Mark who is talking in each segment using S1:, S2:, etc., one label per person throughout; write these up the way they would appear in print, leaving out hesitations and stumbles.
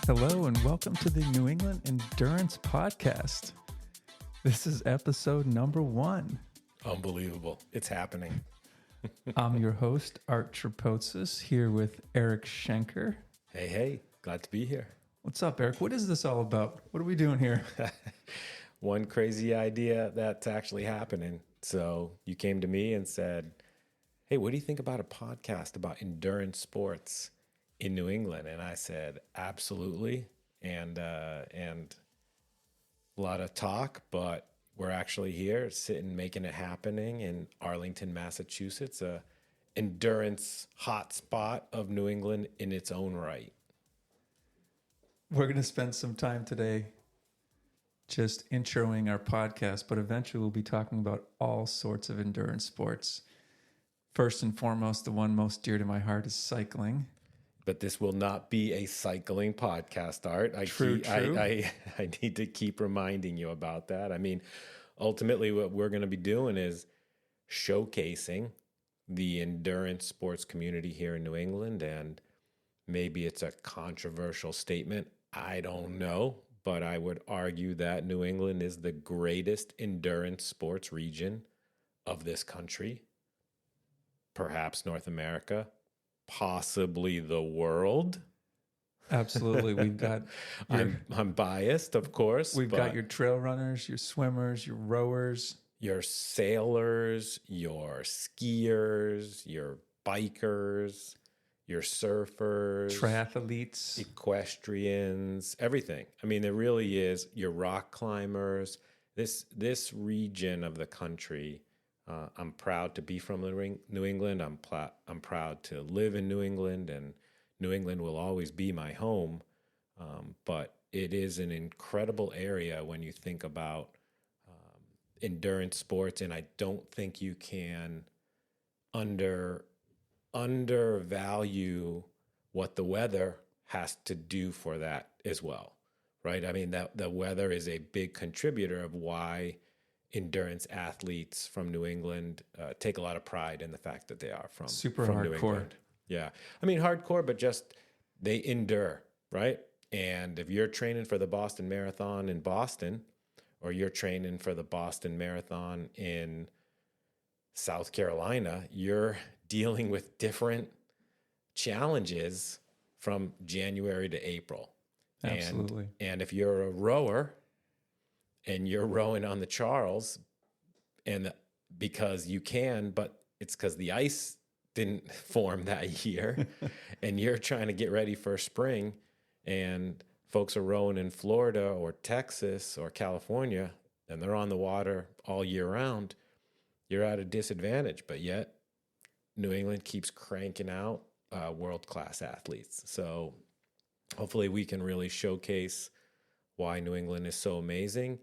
S1: Hello and welcome to the New England Endurance Podcast. This is episode number 1.
S2: Unbelievable. It's happening.
S1: I'm your host, Art Trapotsis, here with Eric Schenker.
S2: Hey, glad to be here.
S1: What's up, Eric? What is this all about? What are we doing here?
S2: One crazy idea that's actually happening. So you came to me and said, hey, what do you think about a podcast about endurance sports in New England? And I said, absolutely. And a lot of talk, but we're actually here sitting, making it happening in Arlington, Massachusetts, a endurance hotspot of New England in its own right.
S1: We're going to spend some time today just introing our podcast, but eventually we'll be talking about all sorts of endurance sports. First and foremost, the one most dear to my heart is cycling.
S2: But this will not be a cycling podcast, Art.
S1: True.
S2: I need to keep reminding you about that. I mean, ultimately what we're going to be doing is showcasing the endurance sports community here in New England. And maybe it's a controversial statement. I don't know. But I would argue that New England is the greatest endurance sports region of this country, perhaps North America, possibly the world.
S1: Absolutely. We've got
S2: I'm biased, of course.
S1: We've got your trail runners, your swimmers, your rowers,
S2: your sailors, your skiers, your bikers, your surfers,
S1: triathletes,
S2: equestrians, everything. I mean, there really is your rock climbers. This region of the country. I'm proud to be from New England. I'm proud to live in New England, and New England will always be my home. But it is an incredible area when you think about endurance sports, and I don't think you can undervalue what the weather has to do for that as well, right? I mean, that the weather is a big contributor of why endurance athletes from New England take a lot of pride in the fact that they are from New England. Yeah. I mean, hardcore, but just they endure, right? And if you're training for the Boston Marathon in Boston, or you're training for the Boston Marathon in South Carolina, you're dealing with different challenges from January to April.
S1: Absolutely.
S2: And if you're a rower and you're rowing on the Charles, and because you can, but it's because the ice didn't form that year, and you're trying to get ready for spring, and folks are rowing in Florida or Texas or California, and they're on the water all year round, you're at a disadvantage. But yet, New England keeps cranking out world-class athletes. So hopefully we can really showcase why New England is so amazing,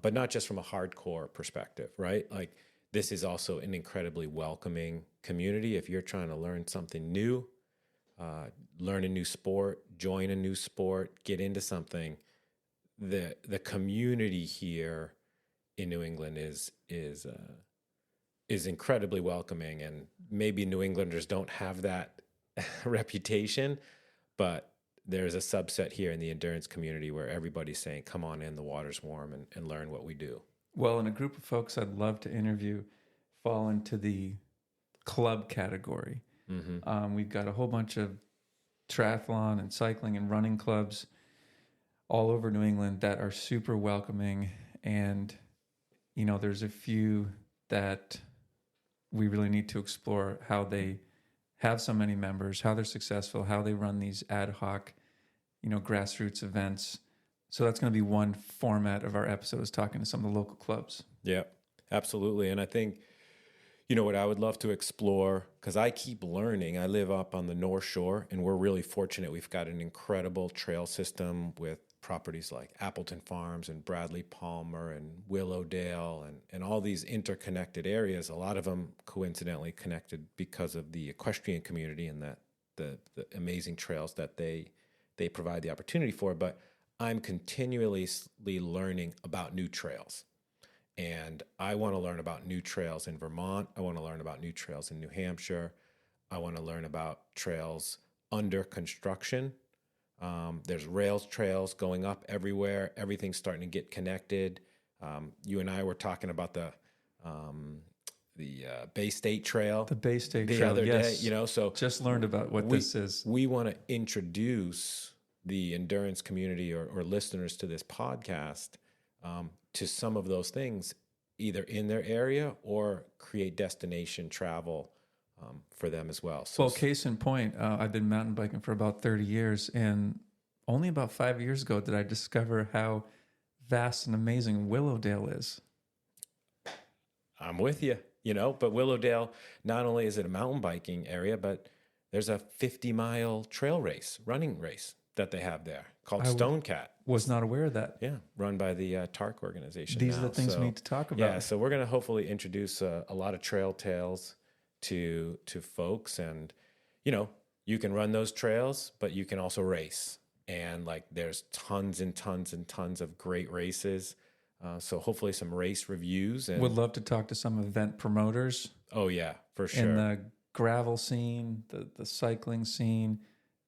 S2: but not just from a hardcore perspective, right? Like, this is also an incredibly welcoming community. If you're trying to learn something new, learn a new sport, join a new sport, get into something, the community here in New England is incredibly welcoming. And maybe New Englanders don't have that reputation, but there's a subset here in the endurance community where everybody's saying, come on in, the water's warm, and learn what we do.
S1: Well, and a group of folks I'd love to interview fall into the club category. Mm-hmm. We've got a whole bunch of triathlon and cycling and running clubs all over New England that are super welcoming. And, you know, there's a few that we really need to explore how they have so many members, how they're successful, how they run these ad hoc, grassroots events. So that's going to be one format of our episode, is talking to some of the local clubs.
S2: Yeah, absolutely. And I think, what I would love to explore, because I keep learning. I live up on the North Shore, and we're really fortunate. We've got an incredible trail system with properties like Appleton Farms and Bradley Palmer and Willowdale and all these interconnected areas, a lot of them coincidentally connected because of the equestrian community and that the amazing trails that they provide the opportunity for. But I'm continuously learning about new trails. And I want to learn about new trails in Vermont. I want to learn about new trails in New Hampshire. I want to learn about trails under construction There's rails trails going up everywhere. Everything's starting to get connected. You and I were talking about the Bay State Trail
S1: The Bay State
S2: the
S1: Trail,
S2: other
S1: yes.
S2: day. So
S1: Just learned about what this is.
S2: We want to introduce the endurance community or listeners to this podcast to some of those things, either in their area or create destination travel for them as well. So,
S1: Well, case in point, I've been mountain biking for about 30 years, and only about 5 years ago did I discover how vast and amazing Willowdale is.
S2: I'm with you, but Willowdale, not only is it a mountain biking area, but there's a 50-mile trail running race that they have there called Stone Cat.
S1: Was not aware of that.
S2: Yeah, run by the TARC organization.
S1: These are the things we need to talk about.
S2: Yeah, so we're going to hopefully introduce a lot of trail tales to folks, and you can run those trails, but you can also race, and there's tons and tons and tons of great races. So hopefully some race reviews. And
S1: would love to talk to some event promoters.
S2: Oh yeah, for sure.
S1: In the gravel scene, the cycling scene,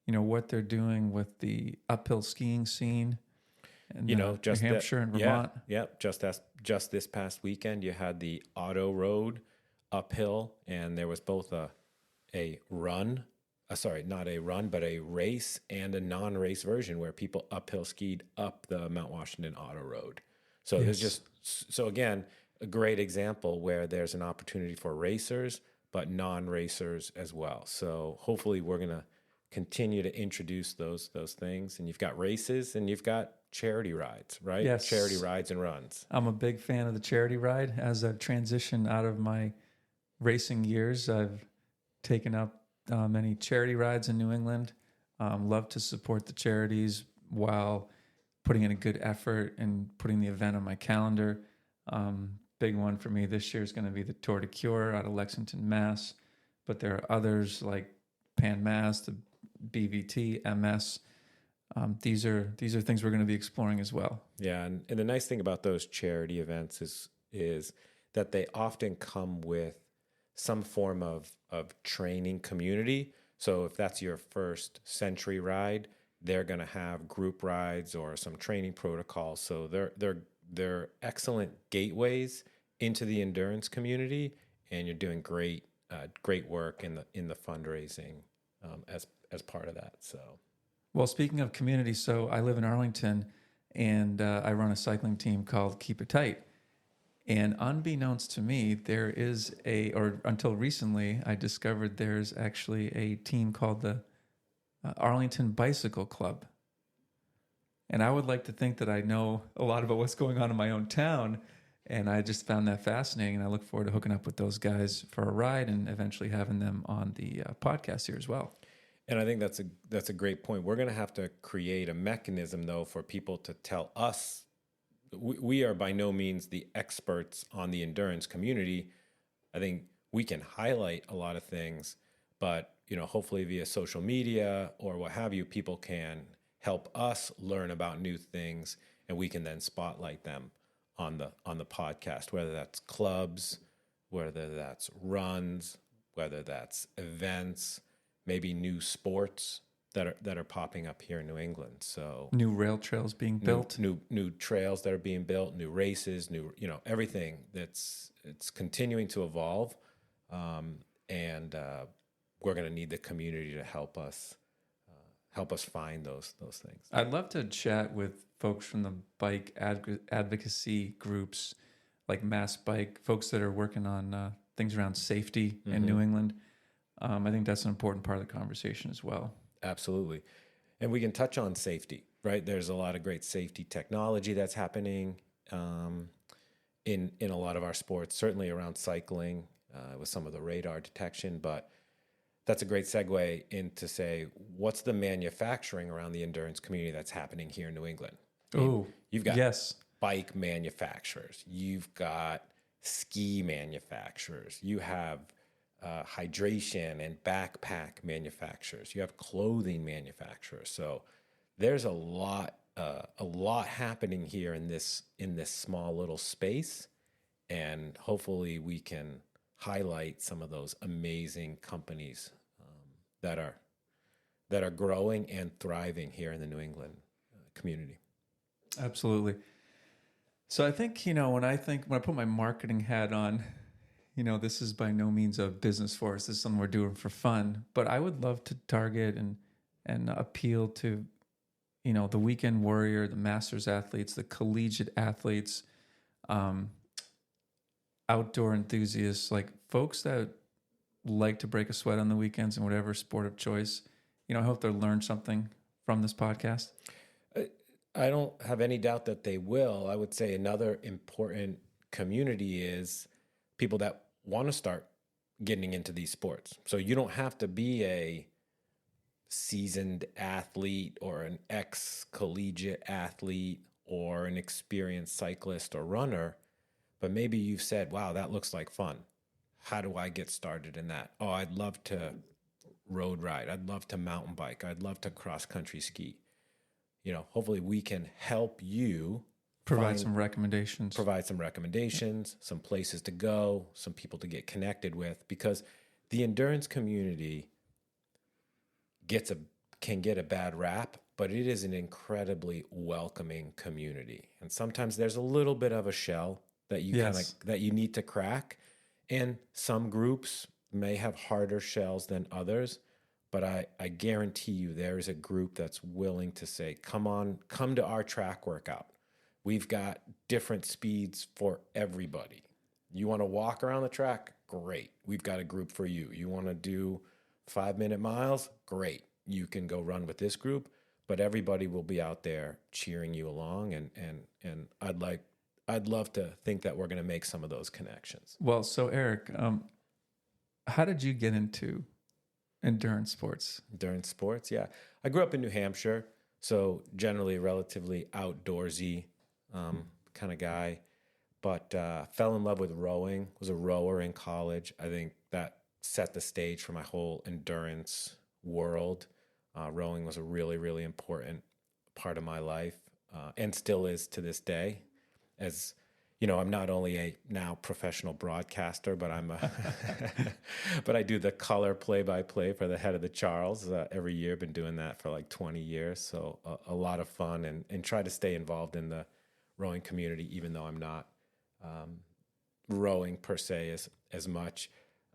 S1: what they're doing with the uphill skiing scene. And,
S2: just
S1: New Hampshire and Vermont.
S2: Yeah. Just this past weekend, you had the auto road uphill, and there was both a run, not a run, but a race and a non-race version where people uphill skied up the Mount Washington auto road. So There's again, a great example where there's an opportunity for racers, but non-racers as well. So hopefully we're going to continue to introduce those things. And you've got races and you've got charity rides, right?
S1: Yes.
S2: Charity rides and runs.
S1: I'm a big fan of the charity ride. As I've transitioned out of my racing years, I've taken up many charity rides in New England. Love to support the charities while putting in a good effort and putting the event on my calendar. Big one for me this year is going to be the Tour de Cure out of Lexington, Mass. But there are others like Pan Mass, the BVT, MS. These are things we're going to be exploring as well.
S2: Yeah, and the nice thing about those charity events is that they often come with some form of training community. So if that's your first century ride, they're going to have group rides or some training protocols. So they're excellent gateways into the endurance community, and you're doing great work in the fundraising as part of that. So,
S1: well, speaking of community, so I live in Arlington, and I run a cycling team called Keep It Tight. And unbeknownst to me, there is until recently, I discovered there's actually a team called the Arlington Bicycle Club. And I would like to think that I know a lot about what's going on in my own town. And I just found that fascinating. And I look forward to hooking up with those guys for a ride and eventually having them on the podcast here as well.
S2: And I think that's a great point. We're going to have to create a mechanism, though, for people to tell us. We are by no means the experts on the endurance community. I think we can highlight a lot of things, but hopefully via social media or what have you, people can help us learn about new things, and we can then spotlight them on the podcast, whether that's clubs, whether that's runs, whether that's events, maybe new sports that are popping up here in New England. So
S1: new rail trails being built,
S2: new trails that are being built, new races, everything it's continuing to evolve, and we're going to need the community to help us find those things.
S1: I'd love to chat with folks from the bike advocacy groups like Mass Bike, folks that are working on things around safety in New England. I think that's an important part of the conversation as well.
S2: Absolutely. And we can touch on safety, right? There's a lot of great safety technology that's happening in a lot of our sports, certainly around cycling with some of the radar detection. But that's a great segue into say, what's the manufacturing around the endurance community that's happening here in New England? You've got bike manufacturers. You've got ski manufacturers. You have hydration and backpack manufacturers. You have clothing manufacturers. So there's a lot happening here in this small little space, and hopefully we can highlight some of those amazing companies that are that are growing and thriving here in the New England community.
S1: Absolutely. So I think, when I put my marketing hat on, this is by no means a business for us. This is something we're doing for fun, but I would love to target and appeal to, the weekend warrior, the masters athletes, the collegiate athletes, outdoor enthusiasts, like folks that like to break a sweat on the weekends in whatever sport of choice. I hope they'll learn something from this podcast.
S2: I don't have any doubt that they will. I would say another important community is people that want to start getting into these sports. So you don't have to be a seasoned athlete or an ex-collegiate athlete or an experienced cyclist or runner, but maybe you've said, wow, that looks like fun. How do I get started in that? Oh, I'd love to road ride. I'd love to mountain bike. I'd love to cross-country ski. Hopefully we can help you
S1: provide some recommendations,
S2: some places to go, some people to get connected with, because the endurance community can get a bad rap, but it is an incredibly welcoming community. And sometimes there's a little bit of a shell that you that you need to crack. And some groups may have harder shells than others, but I guarantee you there is a group that's willing to say, come to our track workout. We've got different speeds for everybody. You want to walk around the track? Great. We've got a group for you. You want to do 5-minute miles? Great. You can go run with this group, but everybody will be out there cheering you along. And I'd love to think that we're going to make some of those connections.
S1: Well, so Eric, how did you get into endurance sports?
S2: Endurance sports, yeah. I grew up in New Hampshire, so generally relatively outdoorsy kind of guy, but fell in love with rowing, was a rower in college. I think that set the stage for my whole endurance world. Rowing was a really, really important part of my life and still is to this day. As I'm not only a now professional broadcaster, but but I do the color play-by-play for the Head of the Charles every year. Been doing that for like 20 years. So a lot of fun and try to stay involved in the rowing community, even though I'm not rowing per se as much.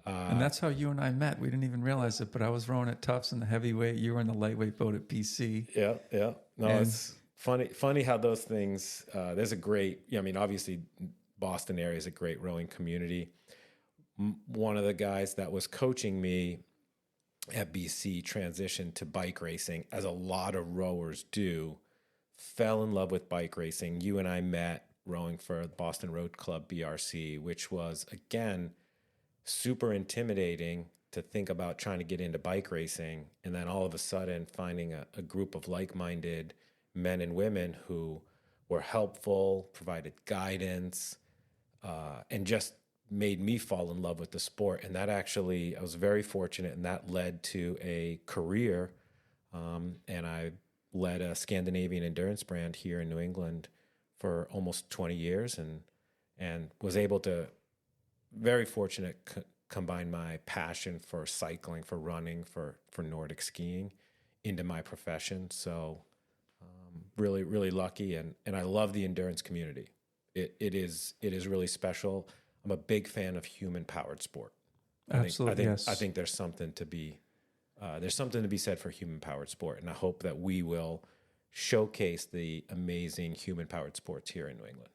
S1: And that's how you and I met. We didn't even realize it, but I was rowing at Tufts in the heavyweight. You were in the lightweight boat at BC.
S2: Yeah. No, it's funny how those things, there's a great, obviously Boston area is a great rowing community. One of the guys that was coaching me at BC transitioned to bike racing, as a lot of rowers do, fell in love with bike racing. You and I met rowing for Boston Road Club BRC, which was, again, super intimidating to think about trying to get into bike racing. And then all of a sudden finding a group of like-minded men and women who were helpful, provided guidance, and just made me fall in love with the sport. And that actually, I was very fortunate, and that led to a career. And I led a Scandinavian endurance brand here in New England for almost 20 years and was able to, very fortunate, combine my passion for cycling, for running, for Nordic skiing into my profession. So really, really lucky. And I love the endurance community. It is really special. I'm a big fan of human-powered sport.
S1: Absolutely, yes.
S2: I think there's something to be said for human-powered sport, and I hope that we will showcase the amazing human-powered sports here in New England.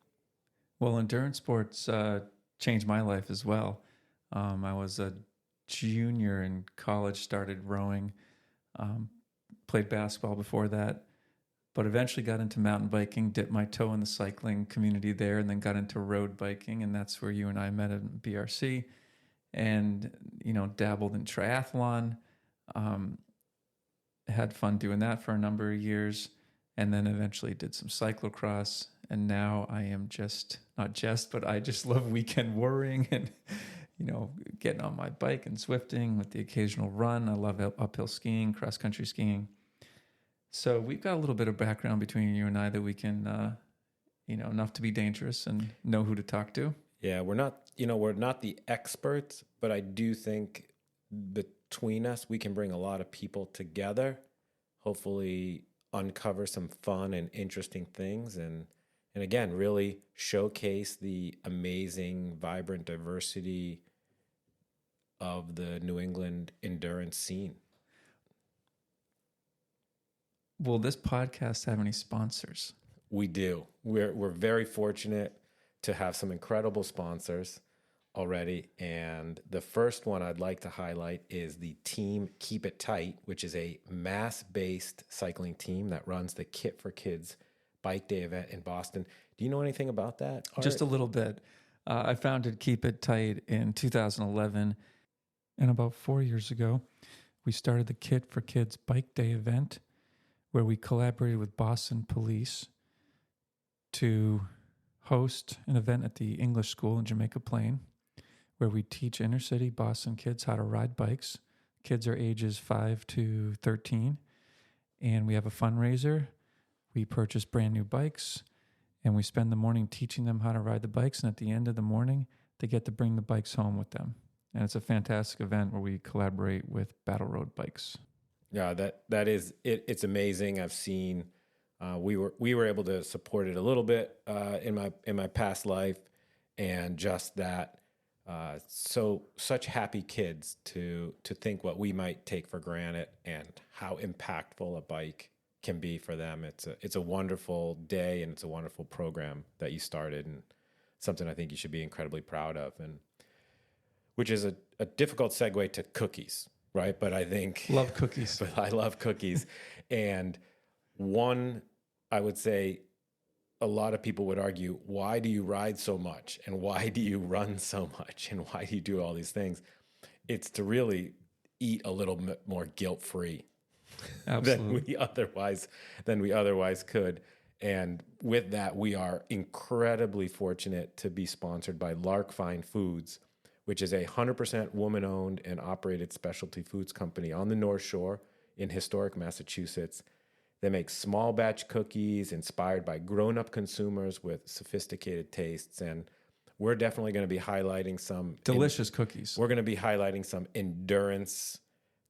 S1: Well, endurance sports changed my life as well. I was a junior in college, started rowing, played basketball before that, but eventually got into mountain biking, dipped my toe in the cycling community there, and then got into road biking, and that's where you and I met at BRC, and dabbled in triathlon, had fun doing that for a number of years, and then eventually did some cyclocross, and now I am but I just love weekend worrying and getting on my bike and swifting with the occasional run. I love uphill skiing, cross-country skiing. So we've got a little bit of background between you and I that we can, enough to be dangerous and know who to talk to.
S2: Yeah, we're not the experts, but I do think the between us, we can bring a lot of people together, hopefully uncover some fun and interesting things, and again, really showcase the amazing, vibrant diversity of the New England endurance scene.
S1: Will this podcast have any sponsors?
S2: We do. We're very fortunate to have some incredible sponsors already. And the first one I'd like to highlight is the team Keep It Tight, which is a mass-based cycling team that runs the Kit for Kids Bike Day event in Boston. Do you know anything about that, Art?
S1: Just a little bit. I founded Keep It Tight in 2011. And about 4 years ago, we started the Kit for Kids Bike Day event, where we collaborated with Boston Police to host an event at the English School in Jamaica Plain, where we teach inner city Boston kids how to ride bikes. Kids are ages 5 to 13. And we have a fundraiser. We purchase brand new bikes, and we spend the morning teaching them how to ride the bikes. And at the end of the morning, they get to bring the bikes home with them. And it's a fantastic event where we collaborate with Battle Road Bikes.
S2: Yeah, that is it. It's amazing. I've seen we were able to support it a little bit in my past life, and just that. Such happy kids to think what we might take for granted and how impactful a bike can be for them. It's a wonderful day, and it's a wonderful program that you started, and something I think you should be incredibly proud of, and which is a difficult segue to cookies, right? But I think
S1: love cookies.
S2: But I love cookies. And one, I would say, a lot of people would argue, why do you ride so much? And why do you run so much? And why do you do all these things? It's to really eat a little bit more guilt-free than we otherwise could. And with that, we are incredibly fortunate to be sponsored by Lark Fine Foods, which is a 100% woman-owned and operated specialty foods company on the North Shore in historic Massachusetts. They make small batch cookies inspired by grown-up consumers with sophisticated tastes. And we're definitely going to be highlighting some
S1: delicious cookies.
S2: We're going to be highlighting some endurance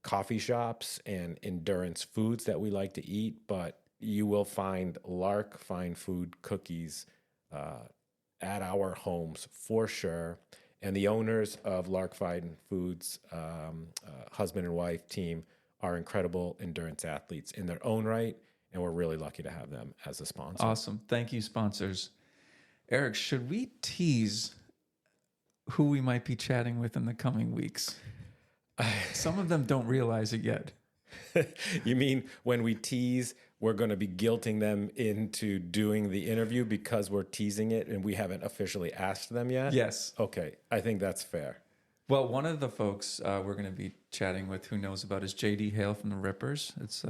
S2: coffee shops and endurance foods that we like to eat, but you will find Lark Fine Food cookies at our homes for sure. And the owners of Lark Fine Foods, husband and wife team, are incredible endurance athletes in their own right, and we're really lucky to have them as a sponsor.
S1: Awesome. Thank you, sponsors. Eric, should we tease who we might be chatting with in the coming weeks? Some of them don't realize it yet.
S2: You mean when we tease, we're going to be guilting them into doing the interview because we're teasing it and we haven't officially asked them yet?
S1: Yes.
S2: Okay. I think that's fair.
S1: Well, one of the folks we're going to be chatting with who knows about is JD Hale from the Rippers. It's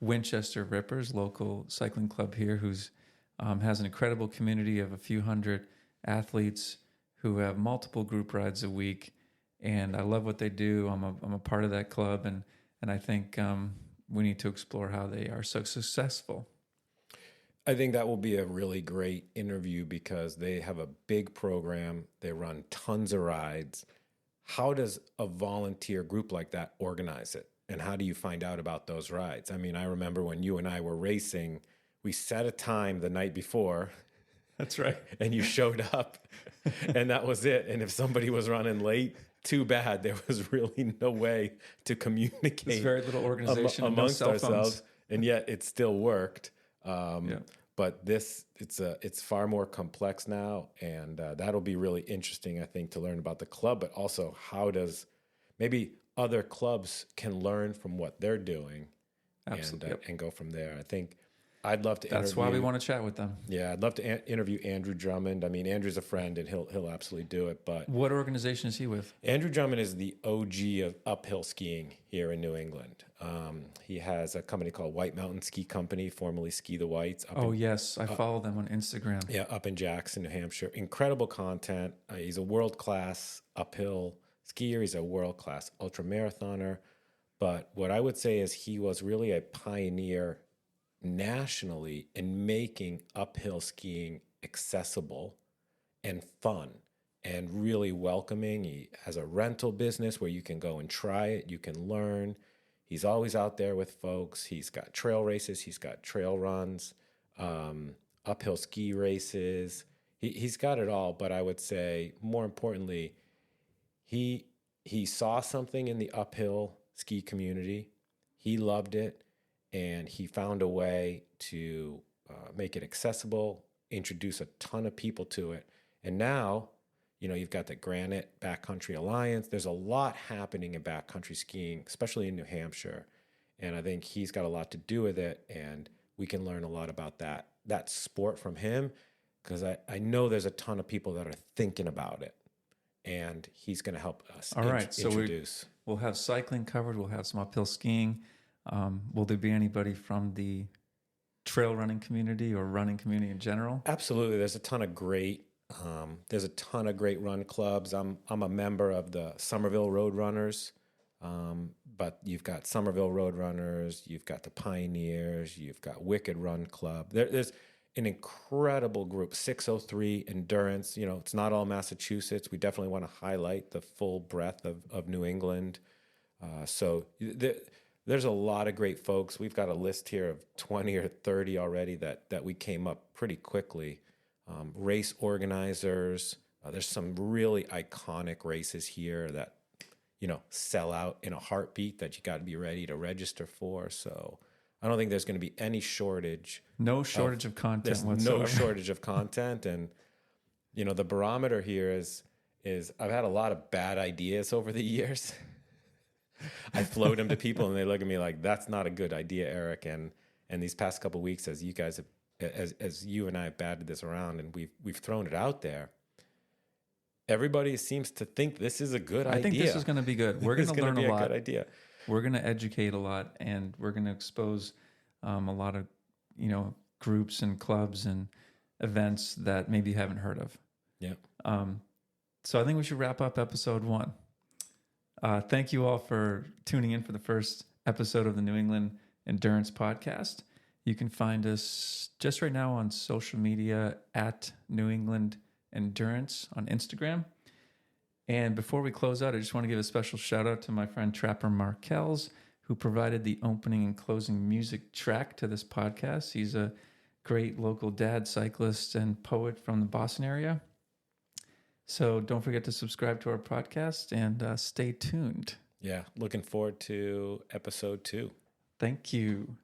S1: Winchester Rippers, local cycling club here, who's has an incredible community of a few hundred athletes who have multiple group rides a week. And I love what they do. I'm a part of that club, and I think we need to explore how they are so successful.
S2: I think that will be a really great interview because they have a big program. They run tons of rides. How does a volunteer group like that organize it? And how do you find out about those rides? I mean, I remember when you and I were racing, we set a time the night before.
S1: That's right.
S2: And you showed up, and that was it. And if somebody was running late, too bad. There was really no way to communicate.
S1: There's very little organization
S2: amongst
S1: no
S2: ourselves, and yet it still worked. But it's far more complex now, and that'll be really interesting, I think, to learn about the club, but also how does maybe other clubs can learn from what they're doing, and go from there. I think I'd love to.
S1: That's why we want to chat with them.
S2: Yeah, I'd love to interview Andrew Drummond. I mean, Andrew's a friend, and he'll absolutely do it. But
S1: what organization is he with?
S2: Andrew Drummond is the OG of uphill skiing here in New England. He has a company called White Mountain Ski Company, formerly Ski the Whites.
S1: Yes, I follow them on Instagram.
S2: Yeah, up in Jackson, New Hampshire. Incredible content. He's a world-class uphill skier. He's a world-class ultramarathoner. But what I would say is he was really a pioneer nationally in making uphill skiing accessible and fun. and really welcoming. He has a rental business where you can go and try it. You can learn. He's always out there with folks. He's got trail races. He's got trail runs, uphill ski races. He's got it all. But I would say, more importantly, he saw something in the uphill ski community. He loved it, and he found a way to make it accessible, introduce a ton of people to it. And now, you've got the Granite Backcountry Alliance. There's a lot happening in backcountry skiing, especially in New Hampshire. And I think he's got a lot to do with it. And we can learn a lot about that sport from him, because I know there's a ton of people that are thinking about it. And he's going to help us introduce.
S1: We'll have cycling covered. We'll have some uphill skiing. Will there be anybody from the trail running community or running community in general?
S2: Absolutely. There's a ton of great run clubs. I'm a member of the Somerville Road Runners, but you've got Somerville Road Runners, you've got the Pioneers, you've got Wicked Run Club. There's an incredible group, 603 Endurance. It's not all Massachusetts. We definitely want to highlight the full breadth of New England. So there's a lot of great folks. We've got a list here of 20 or 30 already that we came up pretty quickly. Race organizers. There's some really iconic races here that, sell out in a heartbeat that you got to be ready to register for. So I don't think there's going to be any shortage.
S1: No shortage of content
S2: There's
S1: whatsoever.
S2: no shortage of content. And, the barometer here is I've had a lot of bad ideas over the years. I float them to people and they look at me like, that's not a good idea, Eric. And these past couple of weeks, as you guys have, as you and I have batted this around and we've thrown it out there, everybody seems to think this is a good idea.
S1: I think this is going to be good. We're going to learn a lot.
S2: Good idea.
S1: We're going to educate a lot, and we're going to expose a lot of groups and clubs and events that maybe you haven't heard of.
S2: Yeah.
S1: So I think we should wrap up episode 1. Thank you all for tuning in for the first episode of the New England Endurance Podcast. You can find us just right now on social media at New England Endurance on Instagram. And before we close out, I just want to give a special shout out to my friend Trapper Markells, who provided the opening and closing music track to this podcast. He's a great local dad cyclist and poet from the Boston area. So don't forget to subscribe to our podcast and stay tuned.
S2: Yeah, looking forward to episode 2.
S1: Thank you.